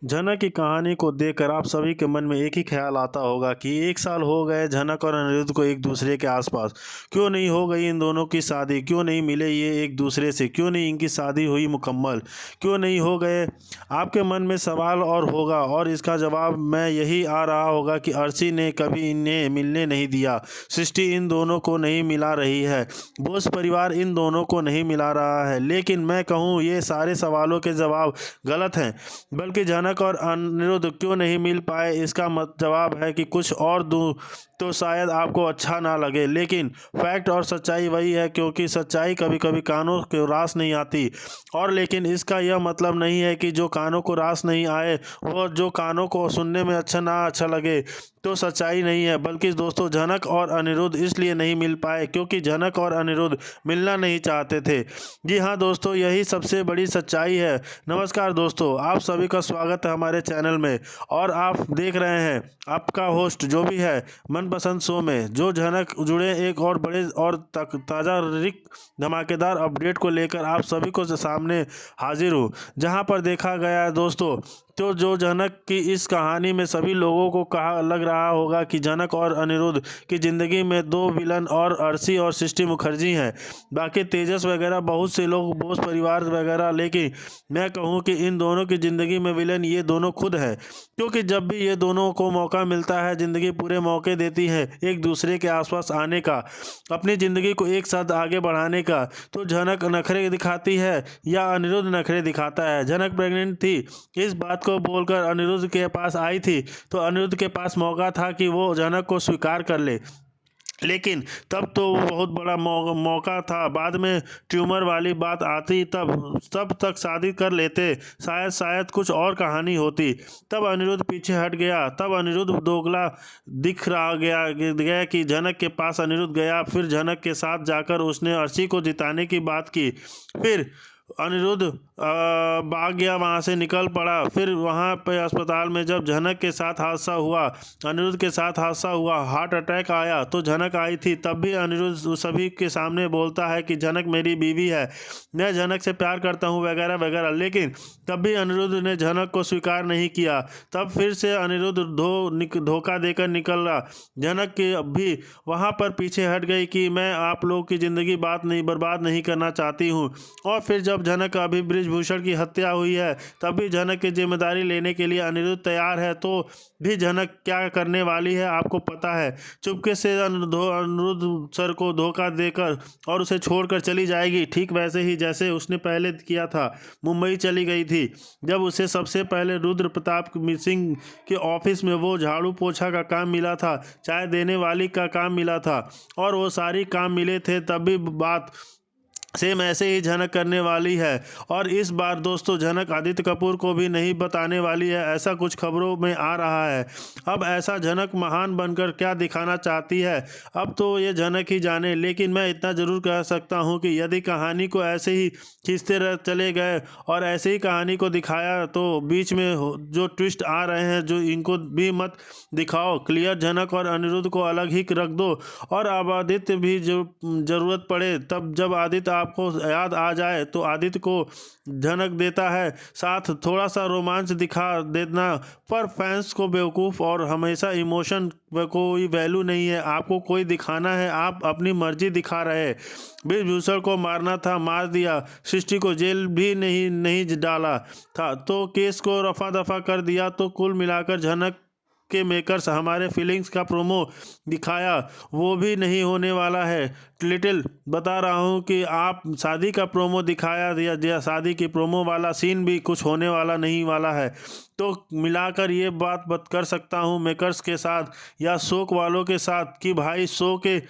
झनक की कहानी को देखकर आप सभी के मन में एक ही ख्याल आता होगा कि 1 साल हो गए झनक और अनिरुद्ध को एक दूसरे के आसपास। क्यों नहीं हो गई इन दोनों की शादी? क्यों नहीं मिले ये एक दूसरे से? क्यों नहीं इनकी शादी हुई मुकम्मल? क्यों नहीं हो गए? आपके मन में सवाल और होगा, और इसका जवाब मैं यही आ रहा होगा कि अर्शी ने कभी इन्हें मिलने नहीं दिया। सृष्टि इन दोनों को नहीं मिला रही है, बोस परिवार इन दोनों को नहीं मिला रहा है। लेकिन मैं कहूँ ये सारे सवालों के जवाब गलत हैं, बल्कि जनक और अनिरुद्ध क्यों नहीं मिल पाए इसका जवाब है कि कुछ और दूं तो शायद आपको अच्छा ना लगे, लेकिन फैक्ट और सच्चाई वही है, क्योंकि सच्चाई कभी कभी कानों को रास नहीं आती। और लेकिन इसका यह मतलब नहीं है कि जो कानों को रास नहीं आए और जो कानों को सुनने में अच्छा लगे तो सच्चाई नहीं है। बल्कि दोस्तों, जनक और अनिरुद्ध इसलिए नहीं मिल पाए क्योंकि जनक और अनिरुद्ध मिलना नहीं चाहते थे। जी हाँ दोस्तों, यही सबसे बड़ी सच्चाई है। नमस्कार दोस्तों, आप सभी का स्वागत है हमारे चैनल में, और आप देख रहे हैं आपका होस्ट जो भी है मनपसंद शो में, जो झनक जुड़े एक और बड़े और ताज़ा धमाकेदार अपडेट को लेकर आप सभी को सामने हाजिर हूँ। जहाँ पर देखा गया है दोस्तों, तो जो जनक की इस कहानी में सभी लोगों को कहा लग रहा होगा कि जनक और अनिरुद्ध की ज़िंदगी में दो विलन और अर्शी और सृष्टि मुखर्जी हैं, बाकी तेजस वगैरह बहुत से लोग, बोस परिवार वगैरह। लेकिन मैं कहूं कि इन दोनों की ज़िंदगी में विलन ये दोनों खुद है, क्योंकि जब भी ये दोनों को मौका मिलता है, ज़िंदगी पूरे मौके देती है एक दूसरे के आसपास आने का, अपनी ज़िंदगी को एक साथ आगे बढ़ाने का, तो जनक नखरे दिखाती है या अनिरुद्ध नखरे दिखाता है। जनक प्रेग्नेंट थी, इस बात को बोलकर अनिरुद्ध के पास आई थी, तो अनिरुद्ध के पास मौका था कि वो जनक को स्वीकार कर ले, लेकिन तब तो वो बहुत बड़ा मौका था। बाद में ट्यूमर वाली बात आती, तब तक शादी कर लेते, शायद कुछ और कहानी होती। तब अनिरुद्ध पीछे हट गया, तब अनिरुद्ध दोगला दिख रहा गया कि जनक के पास अनिरुद्ध गया, फिर जनक के साथ जाकर उसने अर्शी को जिताने की बात की। फिर अनिरुद्ध भाग गया, वहाँ से निकल पड़ा। फिर वहाँ पे अस्पताल में जब जनक के साथ हादसा हुआ, अनिरुद्ध के साथ हादसा हुआ, हार्ट अटैक आया, तो जनक आई थी, तब भी अनिरुद्ध सभी के सामने बोलता है कि जनक मेरी बीवी है, मैं जनक से प्यार करता हूँ वगैरह वगैरह। लेकिन तब भी अनिरुद्ध ने जनक को स्वीकार नहीं किया। तब फिर से अनिरुद्ध धोखा देकर निकल रहा। जनक के भी वहाँ पर पीछे हट गई कि मैं आप लोग की ज़िंदगी बर्बाद नहीं करना चाहती हूँ। और फिर जब जनक अभी बृजभूषण की हत्या हुई है, तब भी जनक की जिम्मेदारी लेने के लिए अनिरुद्ध तैयार है, तो भी जनक क्या करने वाली है आपको पता है। चुपके से अनिरुद्ध सर को धोखा देकर और उसे छोड़कर चली जाएगी, ठीक वैसे ही जैसे उसने पहले किया था। मुंबई चली गई थी, जब उसे सबसे पहले रुद्र प्रताप सिंह के ऑफिस में वो झाड़ू पोछा का काम मिला था, चाय देने वाली का काम मिला था, और वो सारी काम मिले थे। तब भी बात सेम ऐसे ही झनक करने वाली है, और इस बार दोस्तों झनक आदित्य कपूर को भी नहीं बताने वाली है, ऐसा कुछ खबरों में आ रहा है। अब ऐसा झनक महान बनकर क्या दिखाना चाहती है, अब तो ये झनक ही जाने। लेकिन मैं इतना ज़रूर कह सकता हूँ कि यदि कहानी को ऐसे ही खींचते चले गए और ऐसे ही कहानी को दिखाया, तो बीच में जो ट्विस्ट आ रहे हैं, जो इनको भी मत दिखाओ। क्लियर, झनक और अनिरुद्ध को अलग ही रख दो, और अब आदित्य भी जो ज़रूरत पड़े, तब जब आदित्य आपको याद आ जाए तो आदित्य को झनक देता है, साथ थोड़ा सा रोमांच दिखा देना। पर फैंस को बेवकूफ़ और हमेशा इमोशन कोई वैल्यू नहीं है। आपको कोई दिखाना है, आप अपनी मर्जी दिखा रहे। बृजभूषण को मारना था, मार दिया। सृष्टि को जेल भी नहीं डाला था, तो केस को रफा दफा कर दिया। तो कुल मिलाकर झनक के मेकर्स हमारे फीलिंग्स का प्रोमो दिखाया, वो भी नहीं होने वाला है। लिटिल बता रहा हूँ कि आप शादी का प्रोमो दिखाया दिया, शादी की प्रोमो वाला सीन भी कुछ होने वाला नहीं वाला है। तो मिलाकर ये बात कर सकता हूँ मेकर्स के साथ या शोक वालों के साथ कि भाई शो के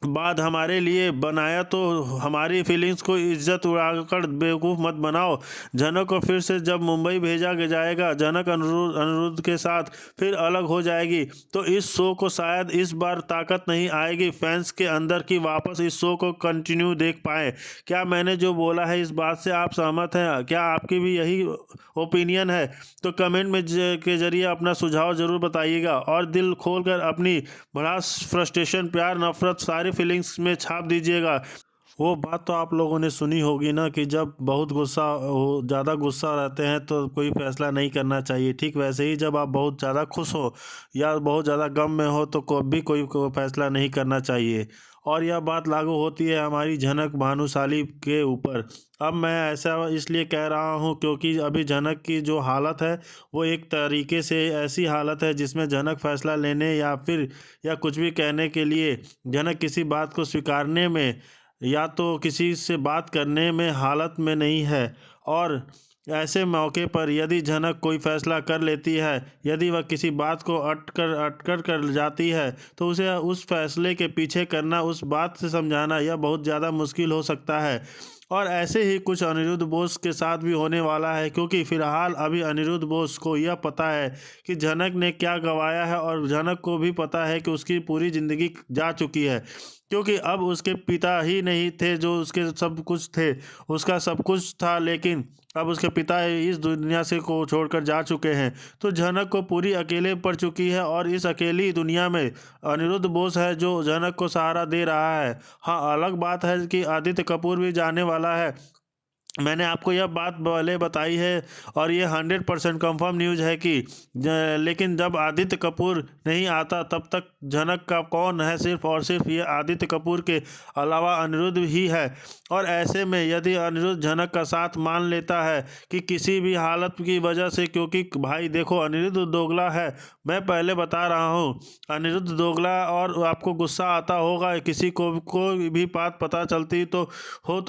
बाद हमारे लिए बनाया, तो हमारी फीलिंग्स को इज्जत उड़ाकर बेवकूफ़ मत बनाओ। जनक को फिर से जब मुंबई भेजा जाएगा, जनक अनिरुद्ध के साथ फिर अलग हो जाएगी, तो इस शो को शायद इस बार ताकत नहीं आएगी फैंस के अंदर कि वापस इस शो को कंटिन्यू देख पाएँ। क्या मैंने जो बोला है इस बात से आप सहमत हैं? क्या आपकी भी यही ओपिनियन है? तो कमेंट में के जरिए अपना सुझाव ज़रूर बताइएगा, और दिल खोलकर अपनी भड़ास, फ्रस्ट्रेशन, प्यार, नफरत सारी फीलिंग्स में छाप दीजिएगा। वो बात तो आप लोगों ने सुनी होगी ना कि जब बहुत गुस्सा हो, ज़्यादा गुस्सा रहते हैं तो कोई फैसला नहीं करना चाहिए। ठीक वैसे ही जब आप बहुत ज़्यादा खुश हो या बहुत ज़्यादा गम में हो तो कभी कोई फैसला नहीं करना चाहिए। और यह बात लागू होती है हमारी झनक भानुशाली के ऊपर। अब मैं ऐसा इसलिए कह रहा हूँ क्योंकि अभी झनक की जो हालत है वो एक तरीके से ऐसी हालत है जिसमें झनक फैसला लेने या कुछ भी कहने के लिए, झनक किसी बात को स्वीकारने में या तो किसी से बात करने में हालत में नहीं है। और ऐसे मौके पर यदि झनक कोई फैसला कर लेती है, यदि वह किसी बात को अटकर कर जाती है तो उसे उस फैसले के पीछे करना, उस बात से समझाना यह बहुत ज़्यादा मुश्किल हो सकता है। और ऐसे ही कुछ अनिरुद्ध बोस के साथ भी होने वाला है, क्योंकि फिलहाल अभी अनिरुद्ध बोस को यह पता है कि झनक ने क्या गंवाया है और झनक को भी पता है कि उसकी पूरी ज़िंदगी जा चुकी है। क्योंकि अब उसके पिता ही नहीं थे जो उसके सब कुछ थे, उसका सब कुछ था, लेकिन अब उसके पिता इस दुनिया से को छोड़कर जा चुके हैं। तो झनक को पूरी अकेले पड़ चुकी है और इस अकेली दुनिया में अनिरुद्ध बोस है जो झनक को सहारा दे रहा है। हाँ, अलग बात है कि आदित्य कपूर भी जाने वाला है। मैंने आपको यह बात पहले बताई है और ये 100% कंफर्म न्यूज़ है कि लेकिन जब आदित्य कपूर नहीं आता तब तक झनक का कौन है, सिर्फ और सिर्फ ये आदित्य कपूर के अलावा अनिरुद्ध ही है। और ऐसे में यदि अनिरुद्ध झनक का साथ मान लेता है कि किसी भी हालत की वजह से, क्योंकि भाई देखो अनिरुद्ध दोगला है, मैं पहले बता रहा हूँ अनिरुद्ध दोगला। और आपको गुस्सा आता होगा किसी को कोई भी बात पता चलती तो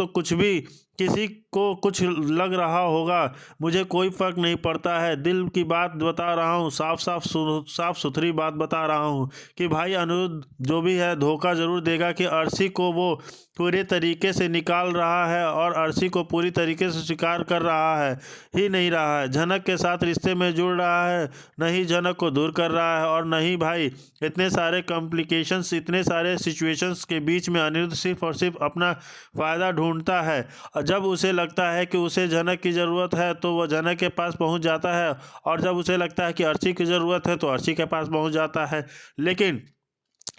कुछ भी किसी को कुछ लग रहा होगा, मुझे कोई फ़र्क नहीं पड़ता है, दिल की बात बता रहा हूँ, साफ सुथरी बात बता रहा हूँ कि भाई अनिरुद्ध जो भी है धोखा ज़रूर देगा कि अर्शी को वो पूरे तरीके से निकाल रहा है और अर्शी को पूरी तरीके से स्वीकार कर रहा है ही नहीं रहा है, झनक के साथ रिश्ते में जुड़ रहा है, नहीं झनक को दूर कर रहा है। और नहीं भाई, इतने सारे कॉम्प्लिकेशंस, इतने सारे सिचुएशंस के बीच में अनिरुद्ध सिर्फ और सिर्फ अपना फ़ायदा ढूंढता है। जब उसे लगता है कि उसे झनक की ज़रूरत है तो वह झनक के पास पहुंच जाता है, और जब उसे लगता है कि अर्शी की ज़रूरत है तो अर्शी के पास पहुंच जाता है। लेकिन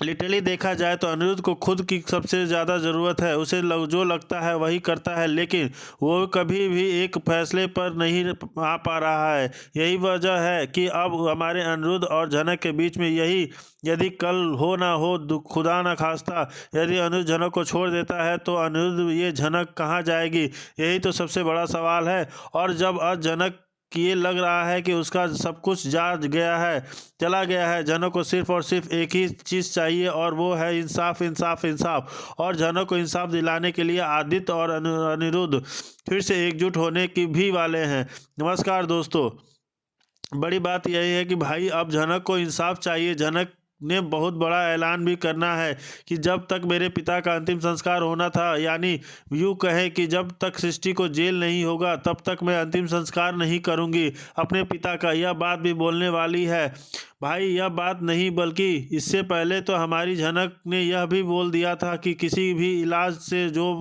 लिटरली देखा जाए तो अनिरुद्ध को खुद की सबसे ज़्यादा ज़रूरत है, उसे जो लगता है वही करता है, लेकिन वो कभी भी एक फैसले पर नहीं आ पा रहा है। यही वजह है कि अब हमारे अनिरुद्ध और झनक के बीच में यही, यदि कल हो ना हो खुदा ना खास्ता यदि अनिरुद्ध झनक को छोड़ देता है तो अनिरुद्ध ये झनक कहाँ जाएगी, यही तो सबसे बड़ा सवाल है। और जब आज झनक कि ये लग रहा है कि उसका सब कुछ जा गया है, चला गया है, झनक को सिर्फ और सिर्फ एक ही चीज़ चाहिए और वो है इंसाफ, इंसाफ, इंसाफ। और झनक को इंसाफ दिलाने के लिए आदित्य और अनिरुद्ध फिर से एकजुट होने की भी वाले हैं। नमस्कार दोस्तों, बड़ी बात यही है कि भाई अब झनक को इंसाफ चाहिए। झनक ने बहुत बड़ा ऐलान भी करना है कि जब तक मेरे पिता का अंतिम संस्कार होना था, यानी यूँ कहें कि जब तक सृष्टि को जेल नहीं होगा तब तक मैं अंतिम संस्कार नहीं करूंगी अपने पिता का। यह बात भी बोलने वाली है भाई। यह बात नहीं बल्कि इससे पहले तो हमारी झनक ने यह भी बोल दिया था कि किसी भी इलाज से जो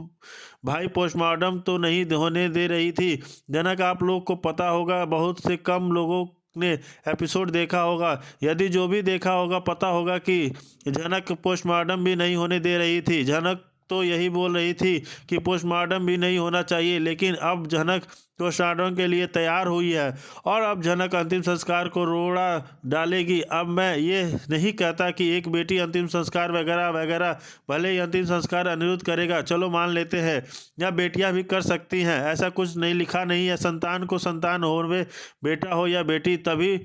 भाई पोस्टमार्टम तो नहीं होने दे रही थी। झनक, आप लोग को पता होगा, बहुत से कम लोगों ने एपिसोड देखा होगा, यदि जो भी देखा होगा पता होगा कि झनक पोस्टमार्टम भी नहीं होने दे रही थी। झनक तो यही बोल रही थी कि पोस्टमार्टम भी नहीं होना चाहिए, लेकिन अब झनक पोस्टमार्टम के लिए तैयार हुई है और अब झनक अंतिम संस्कार को रोड़ा डालेगी। अब मैं ये नहीं कहता कि एक बेटी अंतिम संस्कार वगैरह वगैरह, भले ही अंतिम संस्कार अनिरुद्ध करेगा, चलो मान लेते हैं, या बेटियां भी कर सकती हैं, ऐसा कुछ नहीं लिखा नहीं है। संतान को संतान हो, वे बेटा हो या बेटी, तभी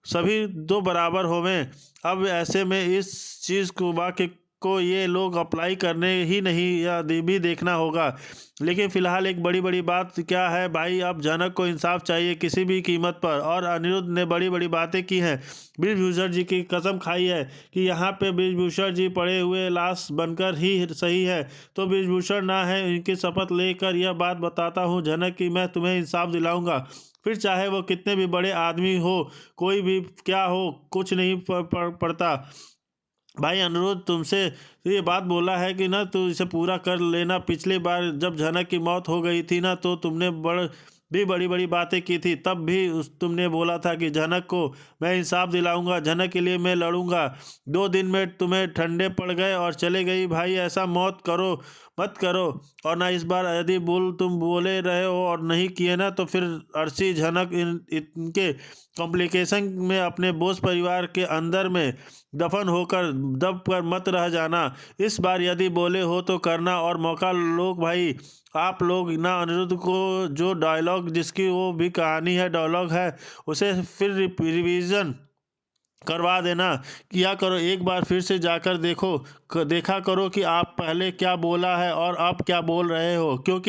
सभी दो बराबर होवें। अब ऐसे में इस चीज़ को वाक्य को ये लोग अप्लाई करने ही नहीं या भी देखना होगा। लेकिन फिलहाल एक बड़ी बात क्या है भाई, अब झनक को इंसाफ चाहिए किसी भी कीमत पर। और अनिरुद्ध ने बड़ी बातें की हैं, ब्रिजभूषण जी की कसम खाई है कि यहाँ पे ब्रिजभूषण जी पड़े हुए लाश बनकर ही सही है, तो ब्रिजभूषण ना है, इनकी शपथ लेकर यह बात बताता हूँ झनक की मैं तुम्हें इंसाफ दिलाऊंगा, फिर चाहे वो कितने भी बड़े आदमी हो, कोई भी क्या हो, कुछ नहीं पड़ता। भाई अनिरुद्ध तुमसे ये बात बोला है कि ना तो इसे पूरा कर लेना। पिछली बार जब झनक की मौत हो गई थी ना तो तुमने बड़ी बातें की थी, तब भी तुमने बोला था कि झनक को मैं इंसाफ दिलाऊंगा, झनक के लिए मैं लड़ूंगा। 2 दिन में तुम्हें ठंडे पड़ गए और चले गई। भाई ऐसा मौत करो मत करो। और ना इस बार यदि भूल तुम बोले रहे हो और नहीं किए ना, तो फिर अर्शी झनक इनके कॉम्प्लिकेशन में अपने बोस परिवार के अंदर में दफन होकर दब कर मत रह जाना। इस बार यदि बोले हो तो करना और मौका लो भाई। आप लोग ना अनिरुद्ध को जो डायलॉग, जिसकी वो भी कहानी है, डायलॉग है, उसे फिर रिवीजन करवा देना। किया करो, एक बार फिर से जाकर देखा करो कि आप पहले क्या बोला है और अब क्या बोल रहे हो, क्योंकि